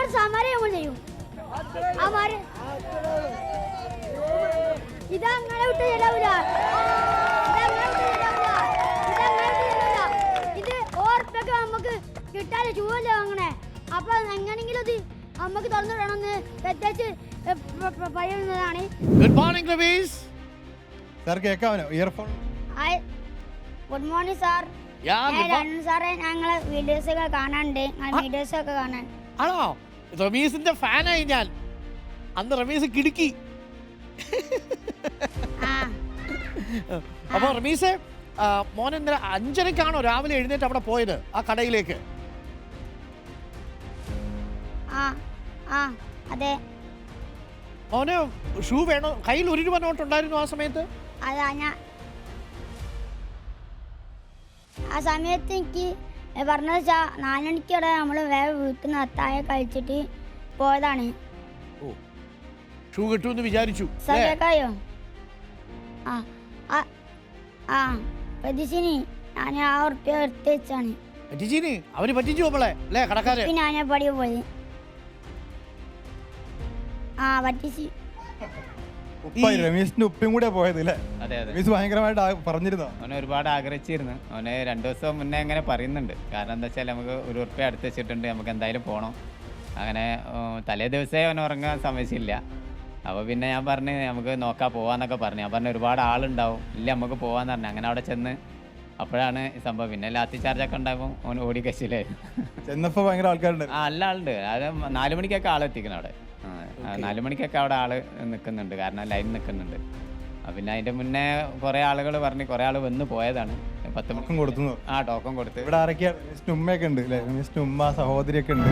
ഒരു സമരം നമ്മൾ ചെയ്യും. ഇതങ്ങനെ വിട്ട് ചെലവില്ല. ഇത് ഓർപ്പൊക്കെ നമുക്ക് കിട്ടാതെ ചൂവല്ലേ വാങ്ങണേ. അപ്പൊ എങ്ങനെങ്കിലും അത് നമുക്ക് തുറന്നു വിടണമെന്ന് പ്രത്യേകിച്ച് പറയുന്നതാണ്. Good morning Rameez. സാർ കേൾക്കാമോ? ഇയർഫോൺ. Good morning sir. സാറേ ഞങ്ങളെ വീഡിയോസൊക്കെ കാണാനുണ്ട്. വീഡിയോസൊക്കെ കാണാൻ. ആണോ? റമീസിന്റെ ഫാനായി ഞാൻ. അന്ന് റമീസ് കിടുക്കി. അപ്പൊ റമീസെ, മോൻ എന്താ 5:30ക്കാണോ രാവിലെ എഴുന്നേറ്റ് അവിടെ പോയത് ആ കടയിലേക്ക്? അതെ. മോന് ഷൂ വേണോ? കയ്യിൽ 1 രൂപ നോട്ട് ഉണ്ടായിരുന്നു ആ സമയത്ത്? അതാ ഞാൻ ആ സമയത്ത് എനിക്ക് പറഞ്ഞത് വെച്ചാൽ 4 മണിക്കോടെ നമ്മൾ വേറെ വീട്ടിൽ നിന്ന് അത്താഴം കഴിച്ചിട്ട് പോയതാണ്. ഓ, ഷൂ കിട്ടുമെന്ന് വിചാരിച്ചു. കേക്കായോ? പ്രതീക്ഷിനി ഞാൻ ആ ഉറുപ്പ്യ എടുത്ത് വെച്ചാണ്. അവര് പറ്റിച്ചു നമ്മളെ അല്ലേ കടക്കാരെ? ഞാൻ പടിയെ പോയി. പറ്റിച്ച്. രമേശിന്റെ ഉപ്പയും കൂടെ പോയത് അല്ലേ? അതെ അതെ. രമേശ് ഭയങ്കരമായിട്ട് പറഞ്ഞിരുന്നോ? അവനെ ഒരുപാട് ആഗ്രഹിച്ചിരുന്നു. അവന് 2 ദിവസം മുന്നേ അങ്ങനെ പറയുന്നുണ്ട്. കാരണം എന്താ വെച്ചാൽ നമുക്ക് 1 ഉറുപ്പ്യ അടുത്ത് വെച്ചിട്ടുണ്ട്, നമുക്ക് എന്തായാലും പോകണം. അങ്ങനെ തലേ ദിവസമേ അവൻ ഉറങ്ങാൻ സമ്മതിച്ചില്ല. അപ്പോൾ പിന്നെ ഞാൻ പറഞ്ഞ് നമുക്ക് നോക്കാം പോവാന്നൊക്കെ പറഞ്ഞു. ഞാൻ പറഞ്ഞു ഒരുപാട് ആളുണ്ടാവും. ഇല്ല നമുക്ക് പോവാന്ന് പറഞ്ഞു. അങ്ങനെ അവിടെ ചെന്ന് അപ്പോഴാണ് ഈ സംഭവം. പിന്നെ ലാത്തി ചാർജൊക്കെ ഉണ്ടാകുമ്പോൾ അവൻ ഓടി കശിലായിരുന്നു. ചെന്നപ്പോ ഭയങ്കര ആൾക്കാരുണ്ട്. നല്ല ആളുണ്ട്. അത് 4 മണിക്കൊക്കെ ആളെത്തിക്കണം അവിടെ. 4 മണിക്കൊക്കെ അവിടെ ആള് നിൽക്കുന്നുണ്ട്. കാരണം ലൈൻ നിൽക്കുന്നുണ്ട്. പിന്നെ അതിന്റെ മുന്നേ കുറെ ആളുകൾ പറഞ്ഞ് കുറെ ആള് വന്ന് പോയതാണ്. 10 മണിക്കും കൊടുത്തു. ടോക്കൺ കൊടുത്ത്. ഇവിടെ ആരൊക്കെയാണ്? രമേശിന്റെ ഉമ്മയൊക്കെ ഉണ്ട് അല്ലേ? രമേശിന്റെ ഉമ്മ സഹോദരിയൊക്കെ ഉണ്ട്.